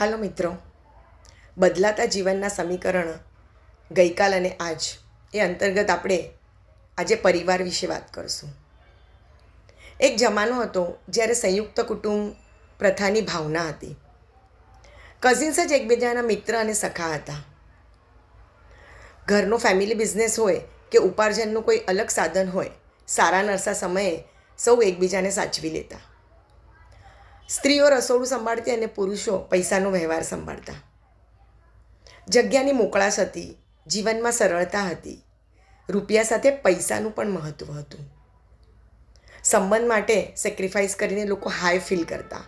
હાલો મિત્રો, બદલાતા જીવનના સમીકરણ ગઈકાલ અને આજ એ અંતર્ગત આપણે આજે પરિવાર વિશે વાત કરશું. એક જમાનો હતો જ્યારે સંયુક્ત કુટુંબ પ્રથાની ભાવના હતી. કઝિન્સ જ એકબીજાના મિત્ર અને સખા હતા. ઘરનો ફેમિલી બિઝનેસ હોય કે ઉપાર્જનનું કોઈ અલગ સાધન હોય, સારા નરસા સમયે સૌ એકબીજાને સાચવી લેતા. સ્ત્રીઓ રસોડું સંભાળતી અને પુરુષો પૈસાનો વ્યવહાર સંભાળતા. જગ્યાની મોકળાશ હતી, જીવનમાં સરળતા હતી, રૂપિયા સાથે પૈસાનું પણ મહત્ત્વ હતું. સંબંધ માટે સેક્રિફાઈસ કરીને લોકો હાઈ ફીલ કરતા.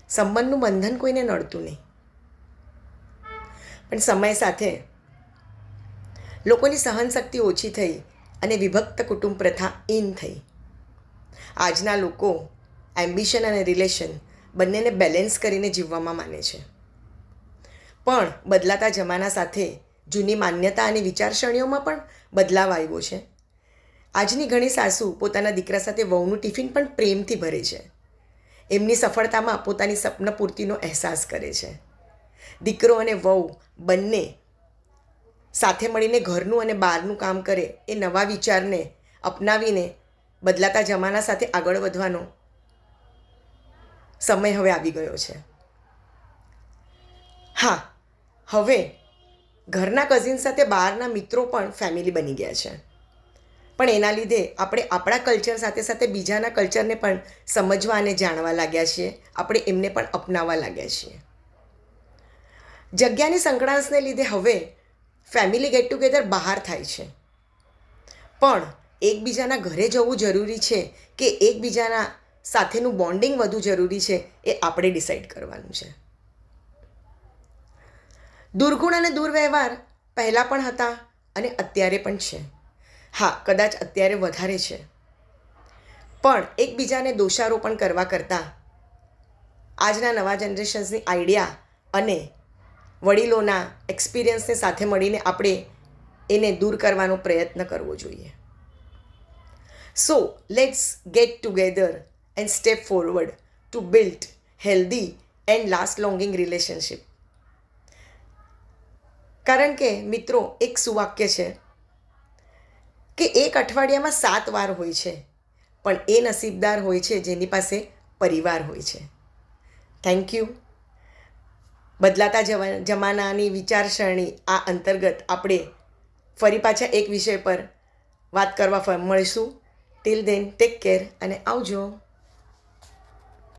સંબંધનું બંધન કોઈને નડતું નહીં. પણ સમય સાથે લોકોની સહનશક્તિ ઓછી થઈ અને વિભક્ત કુટુંબ પ્રથા ઇન થઈ. આજના લોકો એમ્બિશન અને રિલેશન બંનેને બેલેન્સ કરીને જીવવામાં માને છે. પણ બદલાતા જમાના સાથે જૂની માન્યતા અને વિચારસરણીઓમાં પણ બદલાવ આવ્યો છે. આજની ઘણી સાસુ પોતાના દીકરા સાથે વહુનું ટિફિન પણ પ્રેમથી ભરે છે. એમની સફળતામાં પોતાની સ્વપ્નપૂર્તિનો અહેસાસ કરે છે. દીકરો અને વહુ બંને સાથે મળીને ઘરનું અને બહારનું કામ કરે એ નવા વિચારને અપનાવીને બદલાતા જમાના સાથે આગળ વધવાનો સમય હવે આવી ગયો છે. હા, હવે ઘરના કઝિન સાથે બહારના મિત્રો પણ ફેમિલી બની ગયા છે. પણ એના લીધે આપણે આપણા કલ્ચર સાથે સાથે બીજાના કલ્ચરને પણ સમજવા અને જાણવા લાગ્યા છીએ. આપણે એમને પણ અપનાવવા લાગ્યા છીએ. જગ્યાની સંકળાશને લીધે હવે ફેમિલી ગેટ ટુગેધર બહાર થાય છે. પણ એકબીજાના ઘરે જવું જરૂરી છે કે એકબીજાના સાથેનું બોન્ડિંગ વધુ જરૂરી છે એ આપણે ડિસાઈડ કરવાનું છે. દુર્ગુણ અને દુર્વ્યવહાર પહેલાં પણ હતા અને અત્યારે પણ છે. હા, કદાચ અત્યારે વધારે છે. પણ એકબીજાને દોષારોપણ કરવા કરતાં આજના નવા જનરેશન્સની આઈડિયા અને વડીલોના એક્સપિરિયન્સને સાથે મળીને આપણે એને દૂર કરવાનો પ્રયત્ન કરવો જોઈએ. So let's get together and step forward to build healthy and last longing relationship. કારણ કે મિત્રો, એક સુવાક્ય છે કે એક અઠવાડિયામાં 7 વાર હોય છે, પણ એ નસીબદાર હોય છે જેની પાસે પરિવાર હોય છે. Thank you. બદલાતા જમાનાની વિચારસરણી આ અંતર્ગત આપણે ફરી પાછા એક વિષય પર વાત કરવા મળીશું. ટિલ ધેન ટેક કેર અને આવજો.